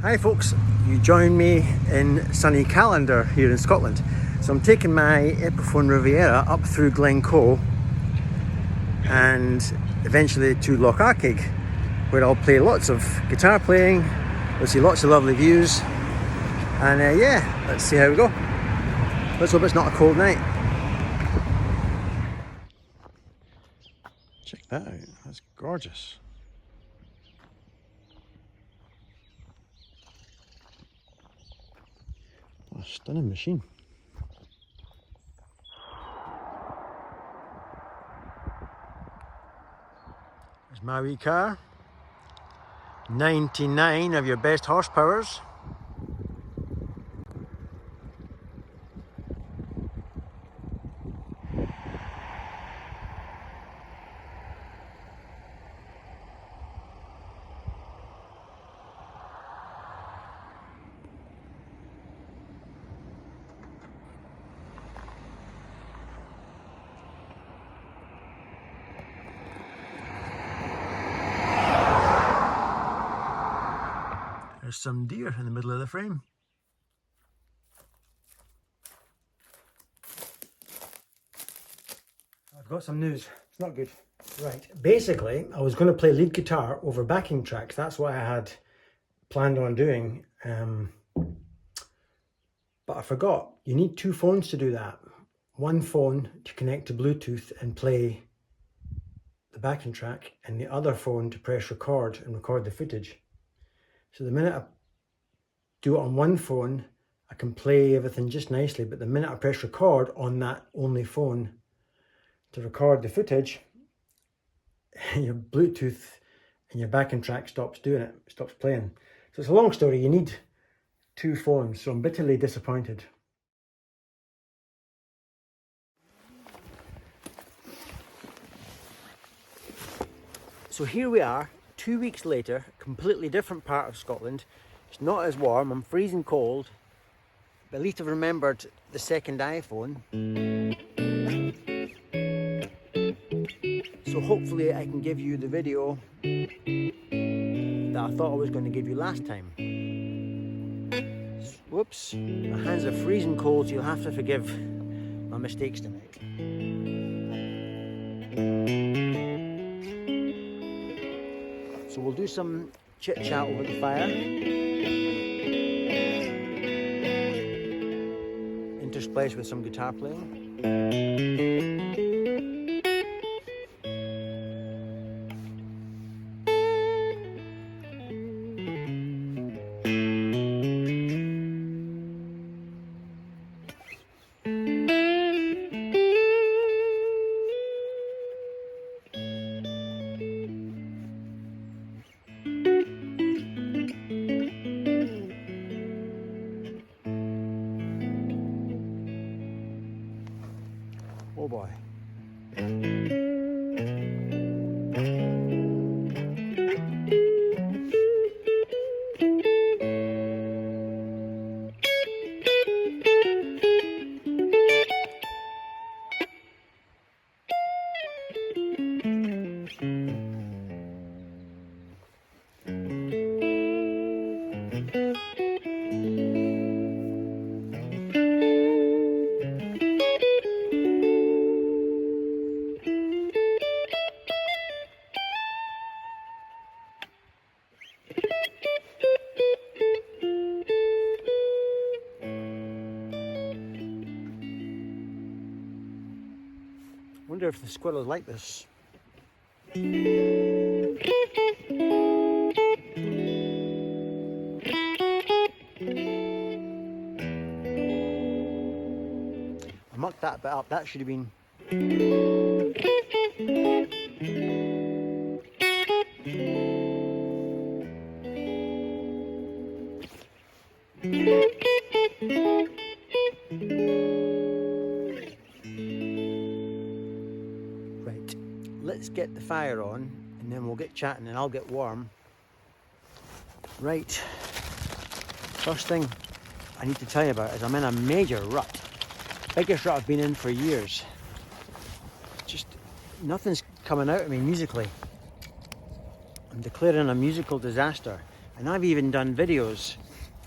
Hi folks, you join me in sunny Callander here in Scotland. So I'm taking my Epiphone Riviera up through Glencoe and eventually to Loch Arkaig, where I'll play lots of guitar playing. We'll see lots of lovely views and yeah, let's see how we go. Let's hope it's not a cold night. Check that out, that's gorgeous. A stunning machine. There's my wee car. 99 of your best horsepowers. There's some deer in the middle of the frame. I've got some news. It's not good. Right, basically I was going to play lead guitar over backing tracks. That's what I had planned on doing. But I forgot. You need two phones to do that. One phone to connect to Bluetooth and play the backing track, and the other phone to press record and record the footage. So the minute I do it on one phone, I can play everything just nicely, but the minute I press record on that only phone to record the footage, your Bluetooth and your backing track stops doing it, stops playing. So it's a long story, you need two phones, so I'm bitterly disappointed. So here we are, 2 weeks later, completely different part of Scotland. It's not as warm, I'm freezing cold, but at least I've remembered the second iPhone. So hopefully I can give you the video that I thought I was going to give you last time. Whoops, my hands are freezing cold, so you'll have to forgive my mistakes tonight. So we'll do some chit chat over the fire, interspliced with some guitar playing. Oh boy. Wonder if the squirrels like this. I mucked that bit up, that should have been. Right, let's get the fire on and then we'll get chatting and I'll get warm. Right, first thing I need to tell you about is I'm in a major rut. Biggest rut I've been in for years. Just nothing's coming out of me musically. I'm declaring a musical disaster. And I've even done videos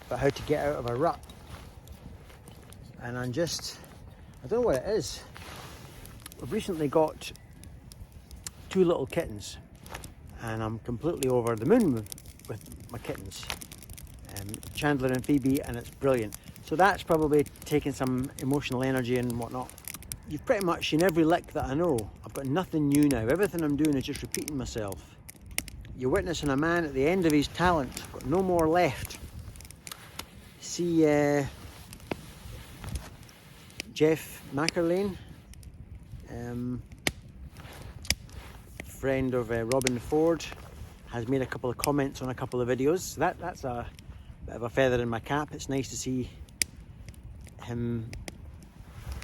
about how to get out of a rut. And I don't know what it is. I've recently got 2 little kittens, and I'm completely over the moon with my kittens, Chandler and Phoebe, and it's brilliant. So that's probably taken some emotional energy and whatnot. You've pretty much seen every lick that I know. I've got nothing new now. Everything I'm doing is just repeating myself. You're witnessing a man at the end of his talent, got no more left. See Jeff McErlane, friend of Robin Ford, has made a couple of comments on a couple of videos. So that's a bit of a feather in my cap. It's nice to see him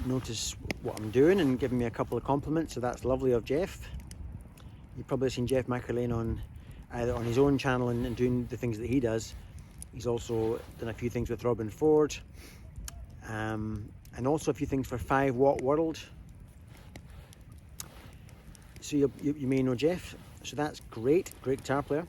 notice what I'm doing and giving me a couple of compliments, so that's lovely of Jeff. You've probably seen Jeff McErlane on either on his own channel and doing the things that he does. He's also done a few things with Robin Ford, and also a few things for 5 Watt World. So you may know Jeff. So that's great guitar player.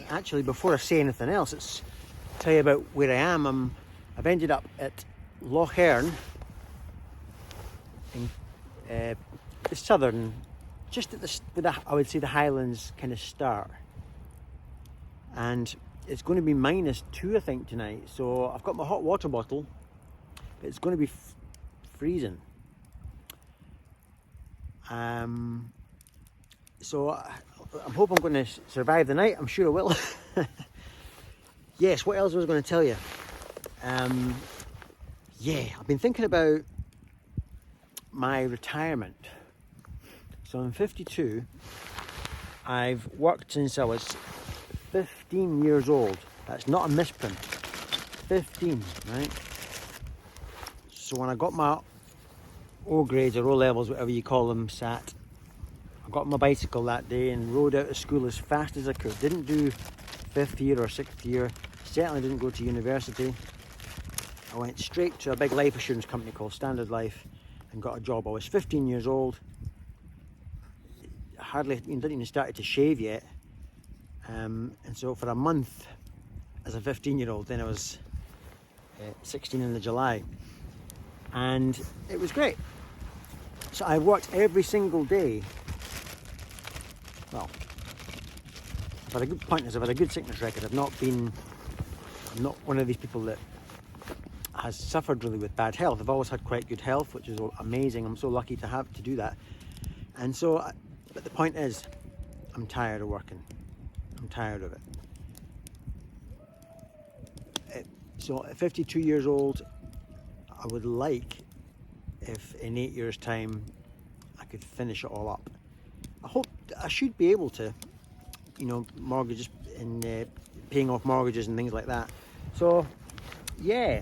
Actually, before I say anything else, let's tell you about where I am. I've ended up at Loch Earn in the southern, just at I would say the Highlands kind of start. And it's going to be -2, I think, tonight. So I've got my hot water bottle, but it's going to be freezing. So I hope I'm going to survive the night. I'm sure I will. Yes, what else was I going to tell you? Yeah, I've been thinking about my retirement. So I'm 52. I've worked since I was 15 years old. That's not a misprint. 15, right? So when I got my O grades or O levels, whatever you call them, sat, I got on my bicycle that day and rode out of school as fast as I could. Didn't do 5th year or 6th year. Certainly didn't go to university. I went straight to a big life assurance company called Standard Life and got a job. I was 15 years old. Didn't even started to shave yet. And so for a month as a 15-year-old, then I was 16 in the July. And it was great. So I worked every single day. Well, I've had a good point is I've had a good sickness record. I'm not one of these people that has suffered really with bad health. I've always had quite good health, which is amazing. I'm so lucky to do that. And so, but the point is, I'm tired of working. I'm tired of it. So at 52 years old, I would like if in 8 years' time I could finish it all up. I hope I should be able to, mortgages and paying off mortgages and things like that. So, yeah.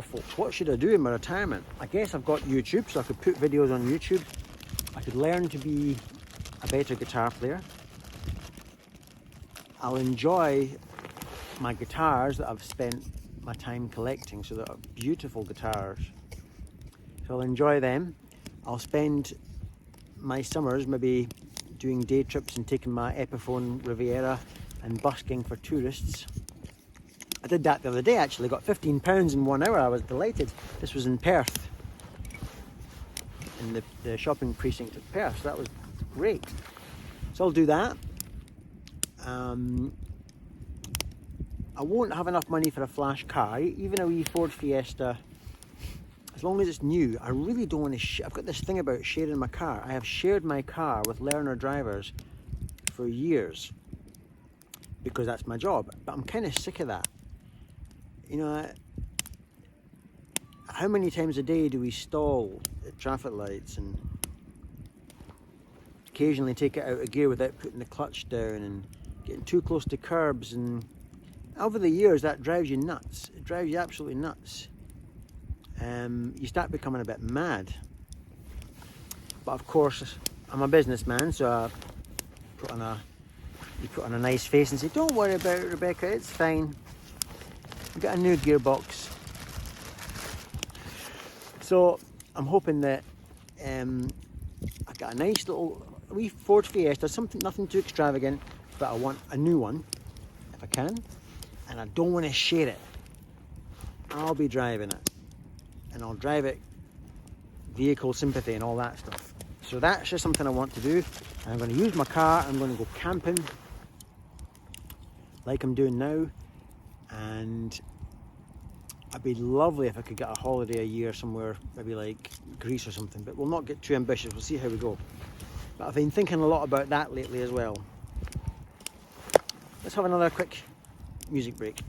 So folks, what should I do in my retirement? I guess I've got YouTube, so I could put videos on YouTube. I could learn to be a better guitar player. I'll enjoy my guitars that I've spent my time collecting, so they're beautiful guitars. So I'll enjoy them. I'll spend my summers maybe doing day trips and taking my Epiphone Riviera and busking for tourists. I did that the other day actually, got £15 in 1 hour. I was delighted. This was in Perth, in the shopping precinct of Perth, so that was great. So I'll do that. I won't have enough money for a flash car, even a wee Ford Fiesta, as long as it's new. I really don't want to I've got this thing about sharing my car. I have shared my car with learner drivers for years because that's my job, but I'm kind of sick of that. You know, how many times a day do we stall at traffic lights and occasionally take it out of gear without putting the clutch down and getting too close to curbs? And over the years that drives you nuts. It drives you absolutely nuts. You start becoming a bit mad. But of course, I'm a businessman, so I you put on a nice face and say, don't worry about it, Rebecca, it's fine. We've got a new gearbox. So I'm hoping that I've got a nice little wee Ford Fiesta, nothing too extravagant, but I want a new one if I can, and I don't want to share it. I'll be driving it, and I'll drive it vehicle sympathy and all that stuff. So that's just something I want to do. And I'm going to use my car. I'm going to go camping like I'm doing now, and it'd be lovely if I could get a holiday a year somewhere, maybe like Greece or something, but we'll not get too ambitious. We'll see how we go. But I've been thinking a lot about that lately as well. Let's have another quick music break.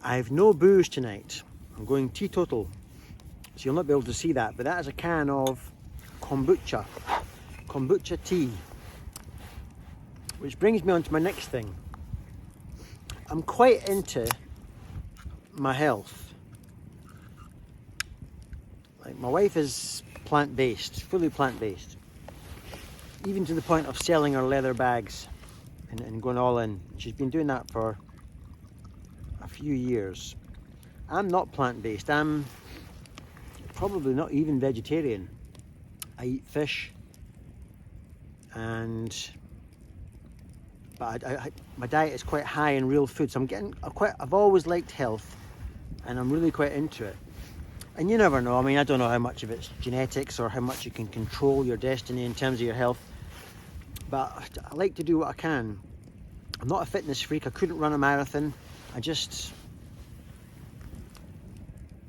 I've no booze tonight. I'm going teetotal, so you'll not be able to see that, but that is a can of kombucha tea, which brings me on to my next thing. I'm quite into my health. Like, my wife is plant-based, fully plant-based. Even to the point of selling her leather bags and going all in. She's been doing that for a few years. I'm not plant-based. I'm probably not even vegetarian. I eat fish, but my diet is quite high in real food, so I've always liked health, and I'm really quite into it. And you never know. I mean, I don't know how much of it's genetics or how much you can control your destiny in terms of your health, but I like to do what I can. I'm not a fitness freak. I couldn't run a marathon. I just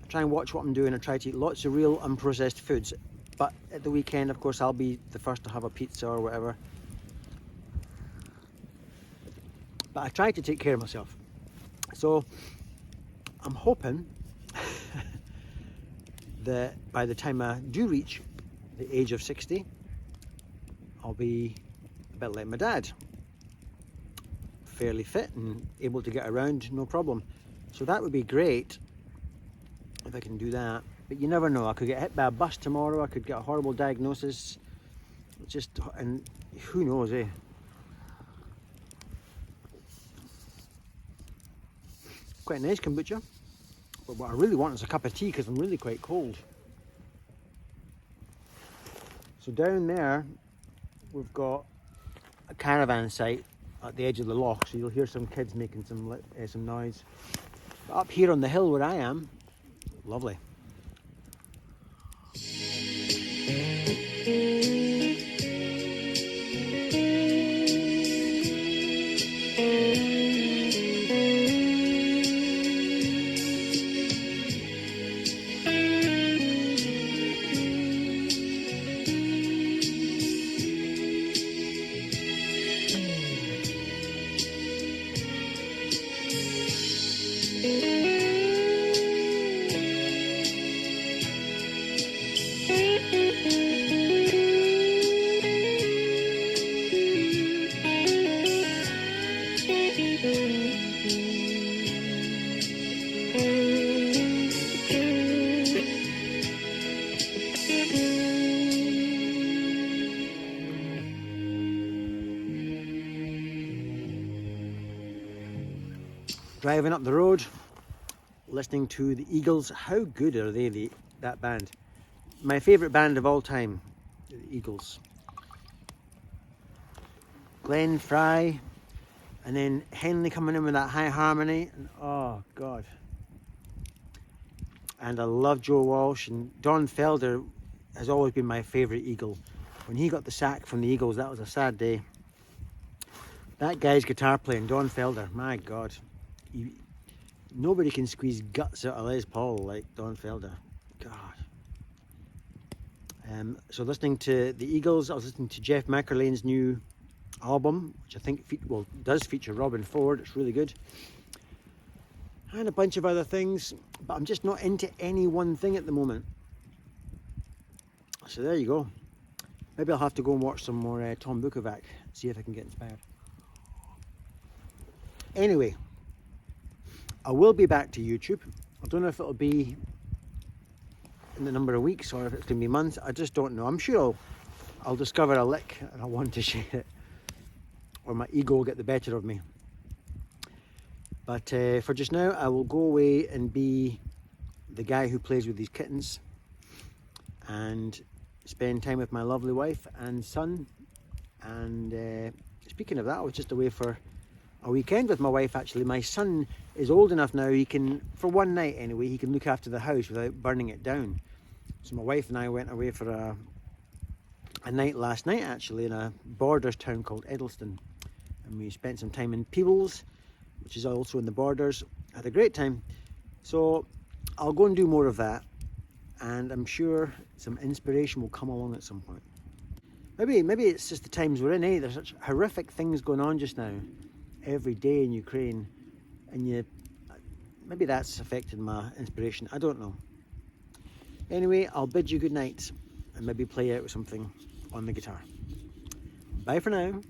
try and watch what I'm doing and try to eat lots of real unprocessed foods. But at the weekend, of course, I'll be the first to have a pizza or whatever. But I try to take care of myself. So I'm hoping that by the time I do reach the age of 60, I'll be a bit like my dad. Fairly fit and able to get around, no problem. So that would be great if I can do that. But you never know. I could get hit by a bus tomorrow. I could get a horrible diagnosis. And who knows, eh? Quite a nice kombucha. But what I really want is a cup of tea because I'm really quite cold. So down there, we've got a caravan site at the edge of the loch. So you'll hear some kids making some noise. But up here on the hill where I am, lovely. Driving up the road, listening to the Eagles. How good are they, that band? My favourite band of all time, the Eagles. Glenn Fry, and then Henley coming in with that high harmony. And, oh, God. And I love Joe Walsh, and Don Felder has always been my favourite Eagle. When he got the sack from the Eagles, that was a sad day. That guy's guitar playing, Don Felder, my God. Nobody can squeeze guts out of Les Paul like Don Felder. God. So listening to the Eagles, I was listening to Jeff McErlane's new album, which I think does feature Robin Ford. It's really good. And a bunch of other things, but I'm just not into any one thing at the moment. So there you go. Maybe I'll have to go and watch some more Tom Bukovac, see if I can get inspired. Anyway, I will be back to YouTube. I don't know if it'll be in a number of weeks or if it's going to be months. I just don't know. I'm sure I'll discover a lick and I'll want to share it, or my ego will get the better of me. But for just now, I will go away and be the guy who plays with these kittens and spend time with my lovely wife and son. And speaking of that, I was just away for a weekend with my wife. Actually, my son is old enough now, he can, for one night anyway, he can look after the house without burning it down. So my wife and I went away for a night last night, actually, in a borders town called Edelston, and we spent some time in Peebles, which is also in the borders. Had a great time. So I'll go and do more of that, and I'm sure some inspiration will come along at some point. Maybe it's just the times we're in, eh? There's such horrific things going on just now every day in Ukraine, and maybe that's affected my inspiration. I don't know. Anyway, I'll bid you good night and maybe play out with something on the guitar. Bye for now.